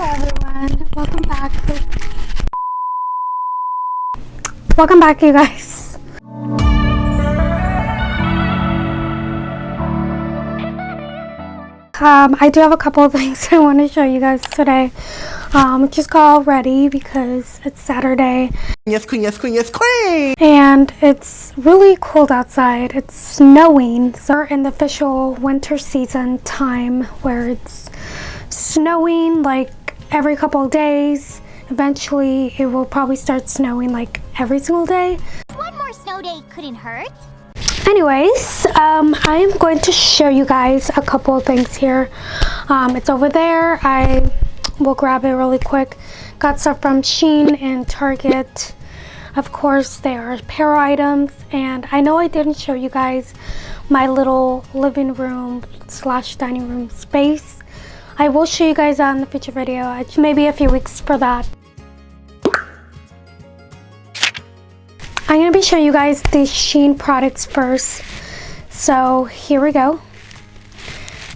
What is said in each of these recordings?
Hello everyone, welcome back you guys. I do have a couple of things I want to show you guys today. Just got all ready because it's Saturday. Yes, queen, yes, queen, yes, queen! And it's really cold outside. It's snowing. So we're in the official winter season time where it's snowing like every couple of days. Eventually, it will probably start snowing like every single day. One more snow day couldn't hurt. Anyways, I am going to show you guys a couple of things here. It's over there. I will grab it really quick. Got stuff from Shein and Target. Of course, they are apparel items, and I know I didn't show you guys my little living room / dining room space. I will show you guys that in the future video, maybe a few weeks for that. I'm going to be showing you guys the Shein products first. So here we go.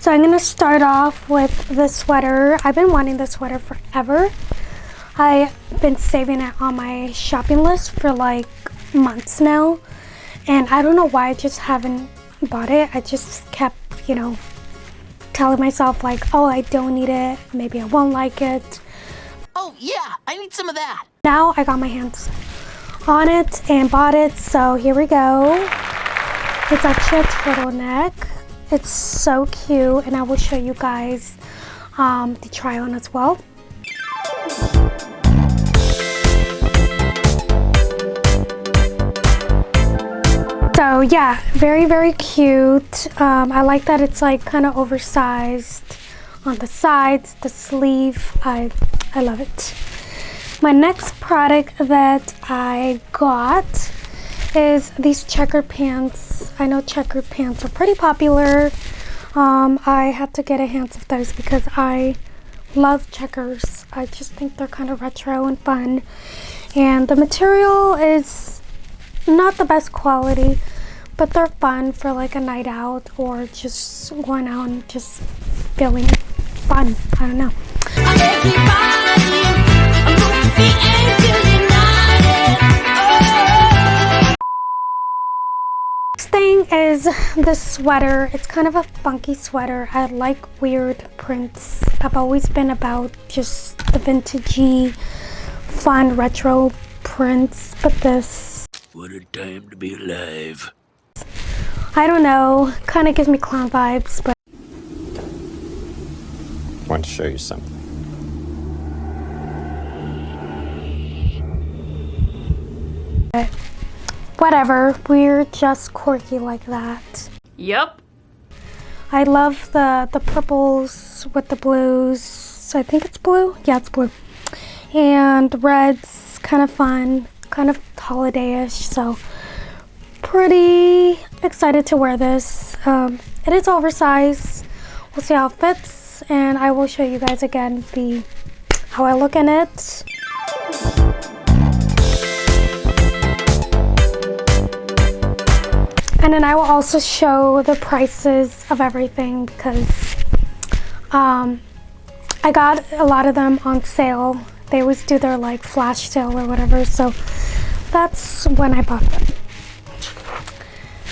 So I'm going to start off with the sweater. I've been wanting this sweater forever. I've been saving it on my shopping list for like months now. And I don't know why I just haven't bought it. I just kept, telling myself like, oh, I don't need it. Maybe I won't like it. Oh yeah, I need some of that. Now I got my hands on it and bought it, so here we go. It's actually a turtleneck. It's so cute, and I will show you guys the try on as well. So yeah, very cute. I like that it's like kind of oversized on the sides, the sleeve. I love it. My next product that I got is these checker pants. I know checker pants are pretty popular. I had to get a hands of those because I love checkers. I just think they're kind of retro and fun. And the material is not the best quality, but they're fun for like a night out or just going out and just feeling fun. I don't know. Next thing is the sweater. It's kind of a funky sweater. I like weird prints. I've always been about just the vintagey, fun retro prints, but this, What a time to be alive. I don't know, kind of gives me clown vibes, but I want to show you something. whatever, we're just quirky like that. Yep. I love the purples with the blues. I think it's blue. Yeah, it's blue. And the reds, kind of fun, kind of holiday-ish. So pretty excited to wear this. It is oversized. We'll see how it fits, and I will show you guys again how I look in it. And then I will also show the prices of everything because I got a lot of them on sale. They always do their like flash sale or whatever, so that's when I bought them.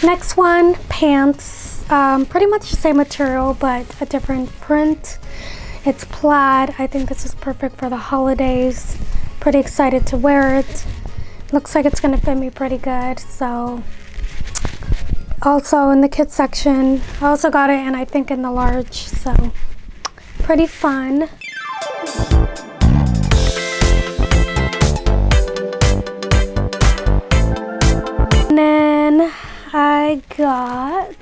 Next one, pants. Pretty much the same material but a different print. It's plaid. I think this is perfect for the holidays. Pretty excited to wear it. Looks like it's gonna fit me pretty good, so. Also in the kids section, I also got it and I think in the large, so pretty fun. And then I got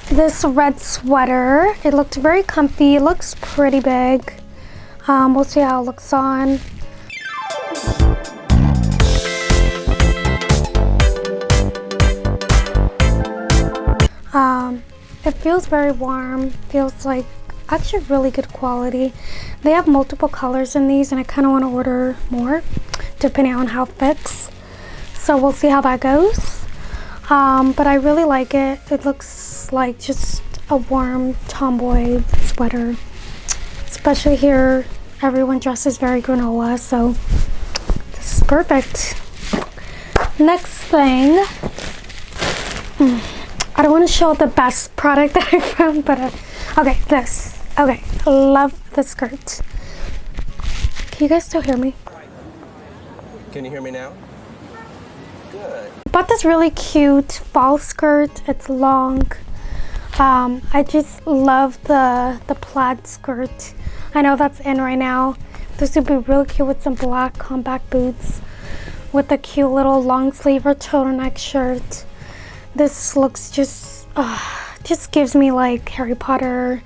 this red sweater. It looked very comfy. It looks pretty big. We'll see how it looks on. It feels very warm, feels like actually really good quality. They have multiple colors in these and I kind of want to order more depending on how it fits. So we'll see how that goes. But I really like it. It looks like just a warm tomboy sweater. especially here, everyone dresses very granola, so this is perfect. Next thing, I don't want to show the best product that I found, but okay, this. Okay, I love the skirt. Can you guys still hear me? Can you hear me now? Good. I bought this really cute fall skirt. It's long. I just love the plaid skirt. I know that's in right now. This would be really cute with some black combat boots with a cute little long sleeve or turtleneck shirt. This looks just gives me like Harry Potter.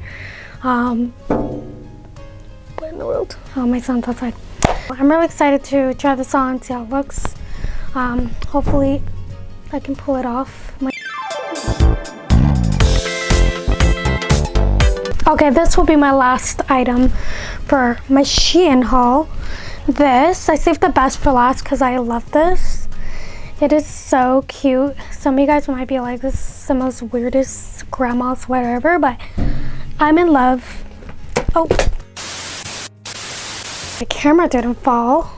What in the world? Oh, my son's outside. I'm really excited to try this on, see how it looks. Hopefully I can pull it off. Okay, this will be my last item for my Shein haul. This, I saved the best for last because I love this. It is so cute. Some of you guys might be like, this is the most weirdest grandma's whatever, but I'm in love. Oh, my camera didn't fall.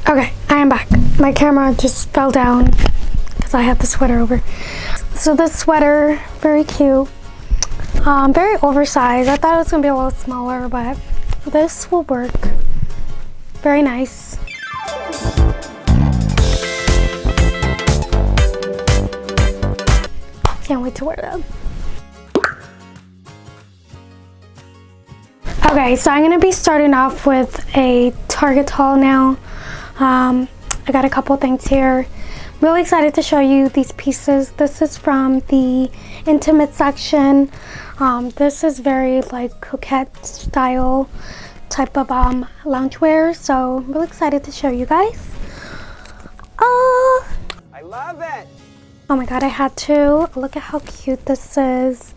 Okay, I am back. My camera just fell down because I had the sweater over. So this sweater, very cute. Very oversized. I thought it was gonna be a little smaller, but this will work. Very nice. Can't wait to wear them. Okay, so I'm gonna be starting off with a Target haul now. I got a couple things here. Really excited to show you these pieces. This is from the intimate section. This is very like coquette style type of loungewear, so I'm really excited to show you guys. I love it. Oh my god, I had to. Look at how cute this is.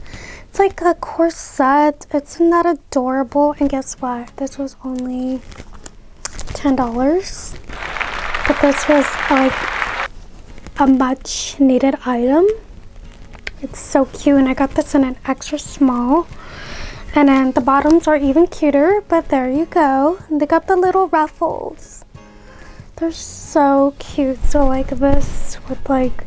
It's like a corset. Isn't that adorable? And guess what? This was only $10. But this was like a much needed item. It's so cute, and I got this in an extra small. And then the bottoms are even cuter, but there you go. And they got the little ruffles. They're so cute. So like this with like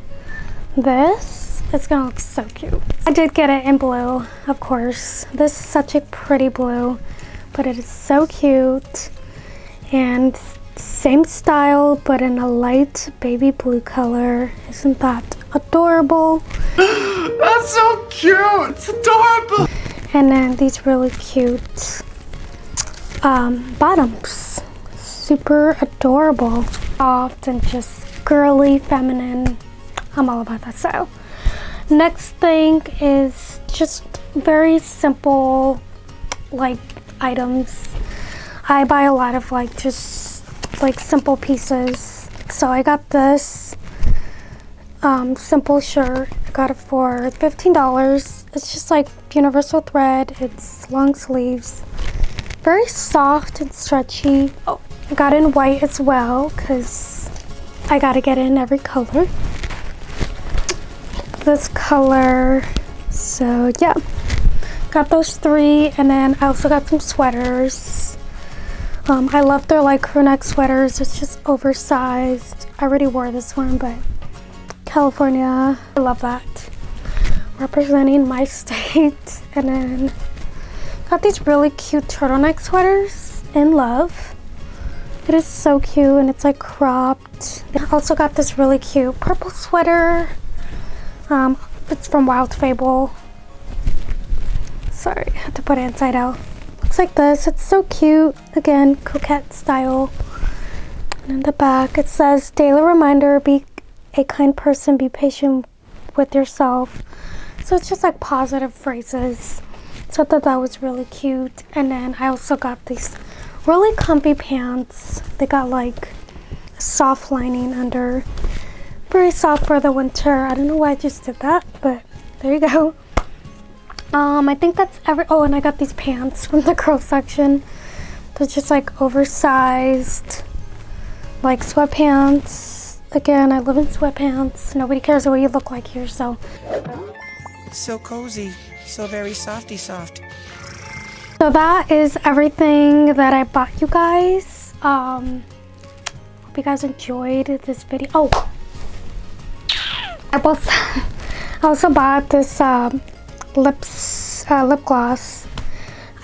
this, it's gonna look so cute. I did get it in blue, of course. This is such a pretty blue, but it is so cute. And same style, but in a light baby blue color. Isn't that adorable? That's so cute! It's adorable! And then these really cute bottoms. Super adorable. Soft and just girly, feminine. I'm all about that style. Next thing is just very simple like items. I buy a lot of like just like simple pieces. So I got this simple shirt. I got it for $15. It's just like universal thread. It's long sleeves. Very soft and stretchy. Oh, I got it in white as well because I gotta get it in every color. This color. So yeah, got those three, and then I also got some sweaters. I love their like crew neck sweaters. It's just oversized. I already wore this one, but California, I love that. Representing my state. And then got these really cute turtleneck sweaters. In love. It is so cute, and it's like cropped. I also got this really cute purple sweater. It's from Wild Fable. Sorry, I had to put it inside out. Looks like this. It's so cute. Again, coquette style. And in the back it says, daily reminder, be a kind person, be patient with yourself. So it's just like positive phrases. So I thought that was really cute. And then I also got these really comfy pants. They got like a soft lining under. Very soft for the winter. I don't know why I just did that, but there you go. I think that's oh, and I got these pants from the girl section. They're just like oversized, like sweatpants. Again, I live in sweatpants. Nobody cares what you look like here, so. So cozy, so very softy soft. So that is everything that I bought you guys. Hope you guys enjoyed this video. Oh, I also bought this lip gloss.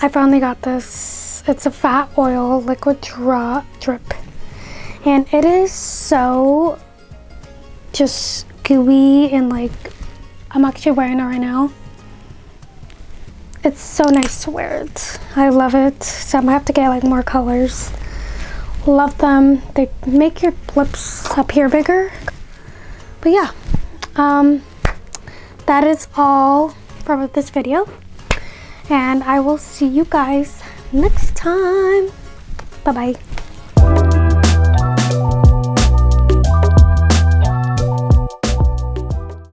I finally got this. It's a fat oil liquid drip, and it is so just gooey, and like I'm actually wearing it right now. It's so nice to wear it. I love it. So I'm gonna have to get like more colors. Love them. They make your lips appear bigger. But yeah, that is all from this video, and I will see you guys next time. Bye bye.